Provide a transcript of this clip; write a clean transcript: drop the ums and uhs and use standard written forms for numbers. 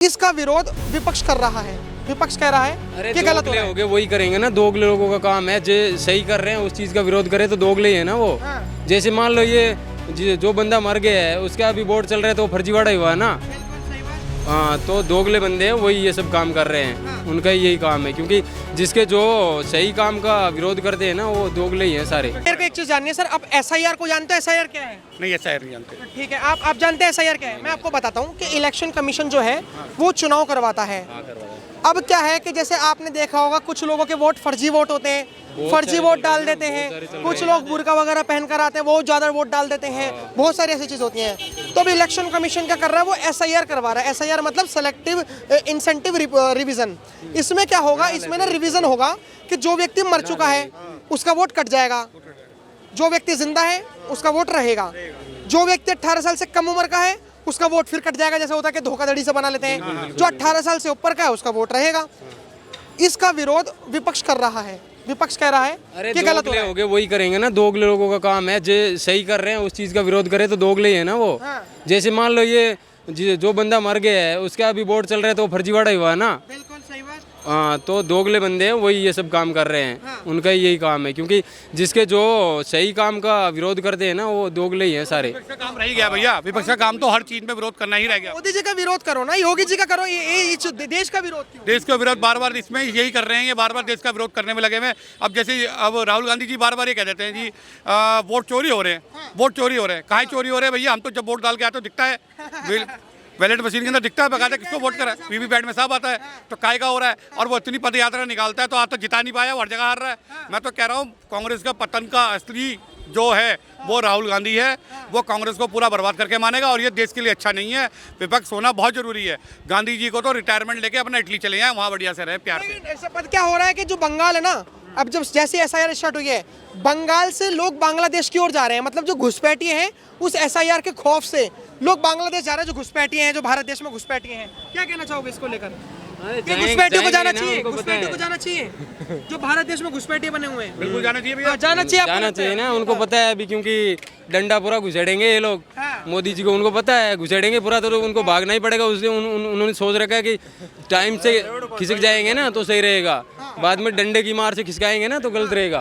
इसका विरोध विपक्ष कर रहा है। विपक्ष कह रहा है कि गलत हो गए, वही करेंगे ना। दोगले लोगों का काम है, जो सही कर रहे हैं उस चीज का विरोध करे तो दोगले ही है ना वो। हाँ। जैसे मान लो ये जो बंदा मर गया है उसका अभी वोट चल रहा है तो फर्जीवाड़ा ही हुआ है ना। हाँ, तो दोगले बंदे हैं वही ये सब काम कर रहे हैं। हाँ। उनका यही काम है, क्योंकि जिसके जो सही काम का विरोध करते हैं ना वो दोगले ही हैं सारे। मेरे को एक चीज जाननी है सर, आप एसआईआर को जानते हैं? एसआईआर क्या है? नहीं, एसआईआर नहीं जानते। ठीक है, आप जानते हैं एसआईआर क्या है? मैं आपको बताता हूँ कि इलेक्शन कमीशन जो है वो चुनाव करवाता है। अब क्या है कि जैसे आपने देखा होगा कुछ लोगों के वोट फर्जी वोट होते हैं, फर्जी वोट डाल देते हैं। कुछ लोग बुर्का वगैरह पहन कर आते हैं, वो ज्यादा वोट डाल देते हैं। बहुत सारी ऐसी चीज होती हैं। तो अभी इलेक्शन कमीशन क्या कर रहा है, वो एसआईआर करवा रहा है। एसआईआर मतलब सेलेक्टिव इंसेंटिव रिवीजन। इसमें क्या होगा, इसमें ना रिवीजन होगा कि जो व्यक्ति मर चुका है उसका वोट कट जाएगा, जो व्यक्ति जिंदा है उसका वोट रहेगा, जो व्यक्ति 18 साल से कम उम्र का है उसका वोट फिर कट जाएगा। जैसे होता है कि धोखाधड़ी से बना लेते हैं। जो 18 साल से ऊपर का है उसका वोट रहेगा। इसका विरोध विपक्ष कर रहा है। विपक्ष कह रहा है कि गलत हो गए, वही करेंगे ना। दोगले लोगों का काम है, जो सही कर रहे हैं उस चीज का विरोध करे तो दोगले ही है ना वो। हाँ। जैसे मान लो जो बंदा मर गया है उसका अभी वोट चल रहा है तो फर्जीवाड़ा ही हुआ है ना। बिल्कुल सही बात। हाँ, तो दोगले बंदे हैं वही ये सब काम कर रहे हैं। हाँ। उनका यही काम है, क्योंकि जिसके जो सही काम का विरोध करते हैं ना वो दोगले ही हैं सारे। विपक्ष का काम रह ही गया भैया। विपक्ष का काम तो हर चीज में विरोध करना ही रह गया। मोदी जी का विरोध करो ना, योगी जी का करो। ये देश का विरोध क्यों? देश का विरोध बार बार इसमें यही कर रहे हैं, ये बार बार देश का विरोध करने में लगे हुए हैं। अब जैसे अब राहुल गांधी जी बार बार ये कह देते हैं जी वोट चोरी हो रहे हैं, वोट चोरी हो रहे हैं। काहे चोरी हो रहे हैं भैया? हम तो जब वोट डाल के आते तो दिखता है, बैलेट मशीन के अंदर दिखता है बकायदा किसको वोट करा है, वीवीपैट में सब आता है। तो काय का हो रहा है? और वो इतनी पद यात्रा निकालता है तो आज तो जिता नहीं पाया, हर जगह हार रहा है। मैं तो कह रहा हूँ कांग्रेस का पतन का असली जो है वो राहुल गांधी है। वो कांग्रेस को पूरा बर्बाद करके मानेगा और ये देश के लिए अच्छा नहीं है। विपक्ष होना बहुत जरूरी है। गांधी जी को तो रिटायरमेंट लेके अपना इटली चले जाए, वहाँ बढ़िया से रहे प्यार से। ऐसा पद क्या हो रहा है कि जो बंगाल है ना, अब जब जैसे एसआईआर स्टार्ट हुई है, बंगाल से लोग बांग्लादेश की ओर जा रहे हैं। मतलब जो घुसपैठिए हैं उस एसआईआर के खौफ से लोग बांग्लादेश जा रहे हैं। जो घुसपैठिए हैं, जो भारत देश में घुसपैठिए हैं, क्या कहना चाहोगे इसको लेकर? घुसपैठियों को जाना चाहिए, घुसपैठियों को जाना चाहिए। जो भारत देश में घुसपैठिए बने हुए हैं, बिल्कुल जाना चाहिए भैया। जाना चाहिए, जाना चाहिए ना। उनको पता है अभी, क्योंकि डंडा पूरा घुसेड़ेंगे ये लोग। हाँ। मोदी जी को उनको पता है घुसेड़ेंगे पूरा, तो उनको भागना ही पड़ेगा। उसने उन्होंने सोच रखा है कि टाइम से खिसक जाएंगे ना तो सही रहेगा, बाद में डंडे की मार से खिसकाएंगे ना तो गलत रहेगा।